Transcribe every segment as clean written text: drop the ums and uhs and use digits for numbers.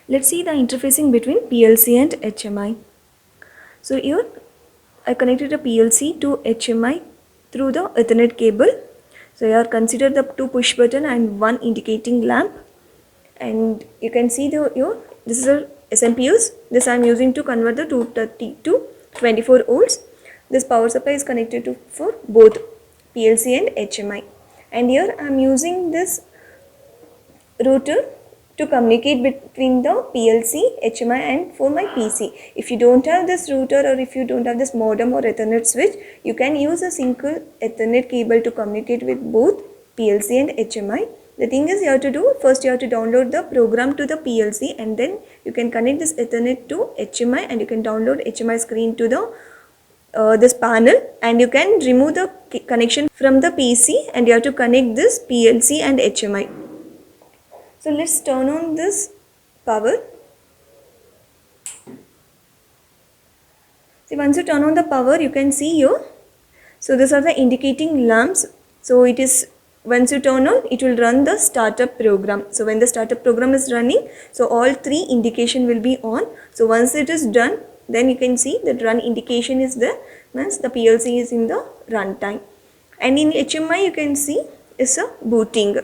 Let's see the interfacing between PLC and HMI. So here I connected a PLC to HMI through the Ethernet cable. So here consider the two push button and one indicating lamp, and you can see this is a SMPUs. This I am using to convert the 230 to 24 volts. This power supply is connected to for both PLC and HMI, and here I am using this router to communicate between the PLC, HMI and for my PC. If you don't have this router or if you don't have this modem or Ethernet switch, you can use a single Ethernet cable to communicate with both PLC and HMI. The thing is, you have to do, first you have to download the program to the PLC, and then you can connect this Ethernet to HMI, and you can download HMI screen to the this panel, and you can remove the connection from the PC, and you have to connect this PLC and HMI. So let's turn on this power. See, once you turn on the power, you can see here. So these are the indicating lamps. So it is, once you turn on, it will run the startup program. So when the startup program is running, so all three indication will be on. So once it is done, then you can see that run indication is there, means the PLC is in the runtime. And in HMI, you can see is a booting.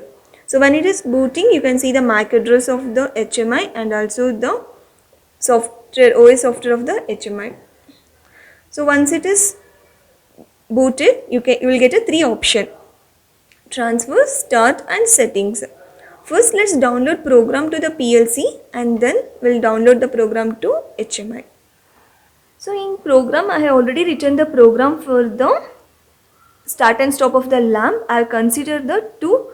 So when it is booting, you can see the MAC address of the HMI and also the software, OS software of the HMI. So once it is booted, you will get a three option: transfer, start and settings. First, let's download program to the PLC, and then we'll download the program to HMI. So in program, I have already written the program for the start and stop of the lamp. I have considered the two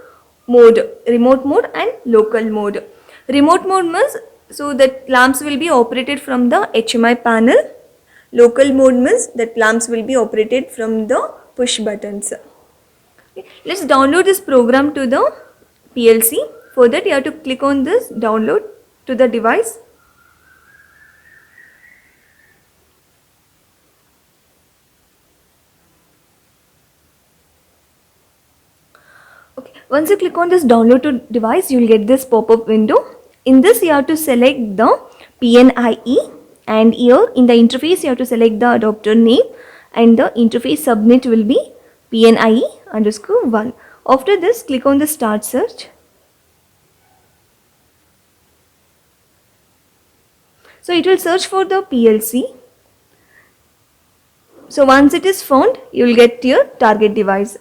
mode, remote mode and local mode. Remote mode means so that lamps will be operated from the HMI panel. Local mode means that lamps will be operated from the push buttons. Okay. Let's download this program to the PLC. For that, you have to click on this download to the device. Okay. Once you click on this download to device, you will get this pop-up window. In this, you have to select the PNIE, and here in the interface you have to select the adapter name, and the interface subnet will be PNIE_1. After this, click on the start search. So it will search for the PLC. So once it is found, you will get your target device.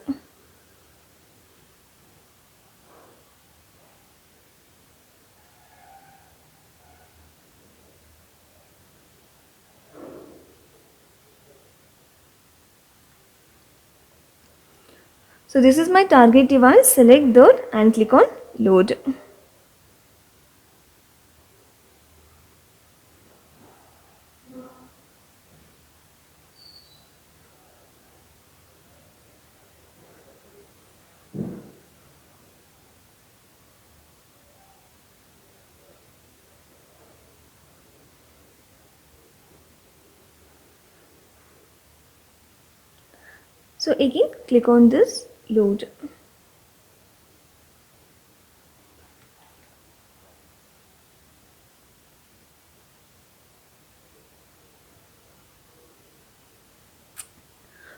So this is my target device. Select that and click on load. So again, click on this load.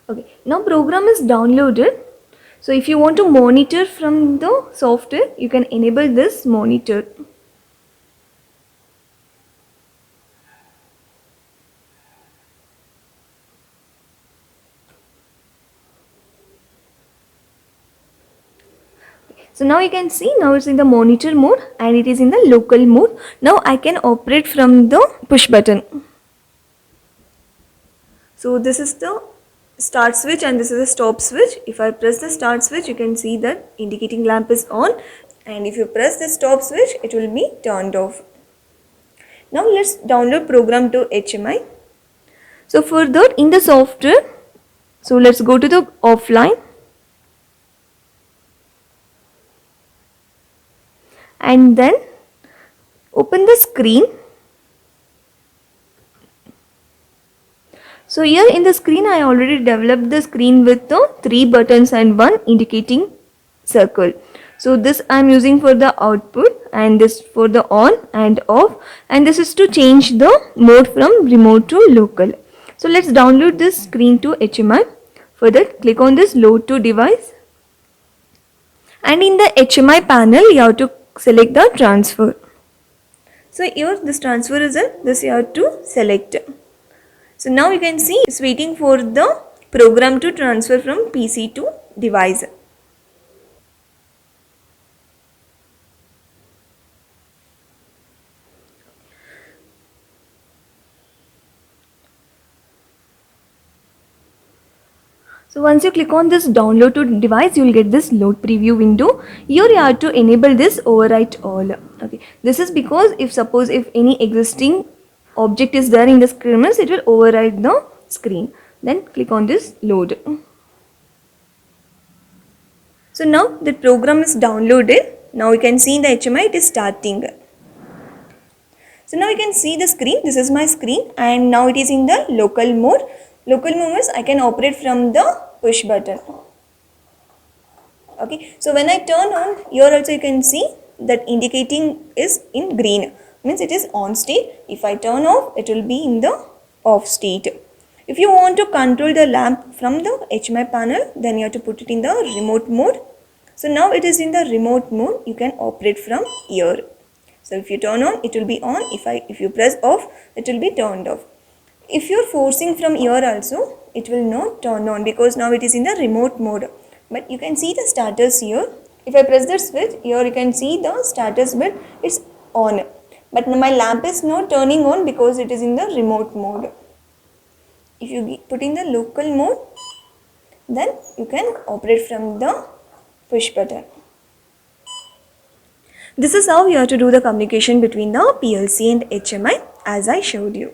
Okay, now program is downloaded. So if you want to monitor from the software, you can enable this monitor. So now you can see, now it's in the monitor mode and it is in the local mode. Now I can operate from the push button. So this is the start switch and this is the stop switch. If I press the start switch, you can see that indicating lamp is on, and if you press the stop switch, it will be turned off. Now let's download program to HMI. So for that, in the software, so let's go to the offline. And then open the screen. So here in the screen, I already developed the screen with the 3 buttons and 1 indicating circle. So this I am using for the output, and this for the on and off, and this is to change the mode from remote to local. So let's download this screen to HMI. For that, click on this load to device, and in the HMI panel you have to select the transfer. So here this transfer is in, this you have to select. So now you can see it's waiting for the program to transfer from PC to device. So once you click on this download to device, you will get this load preview window. Here you have to enable this overwrite all. Okay, this is because if any existing object is there in the screen, it will override the screen. Then click on this load. So now the program is downloaded. Now you can see in the HMI it is starting. So now you can see the screen. This is my screen, and now it is in the local mode. Local mode means I can operate from the push button. Okay, so when I turn on, here also you can see that indicating is in green, means it is on state. If I turn off, it will be in the off state. If you want to control the lamp from the HMI panel, then you have to put it in the remote mode. So now it is in the remote mode, you can operate from here. So if you turn on, it will be on. If you press off, it will be turned off. If you are forcing from here also, it will not turn on because now it is in the remote mode. But you can see the status here. If I press the switch, here you can see the status bit, it's on. But my lamp is not turning on because it is in the remote mode. If you put in the local mode, then you can operate from the push button. This is how you have to do the communication between the PLC and HMI as I showed you.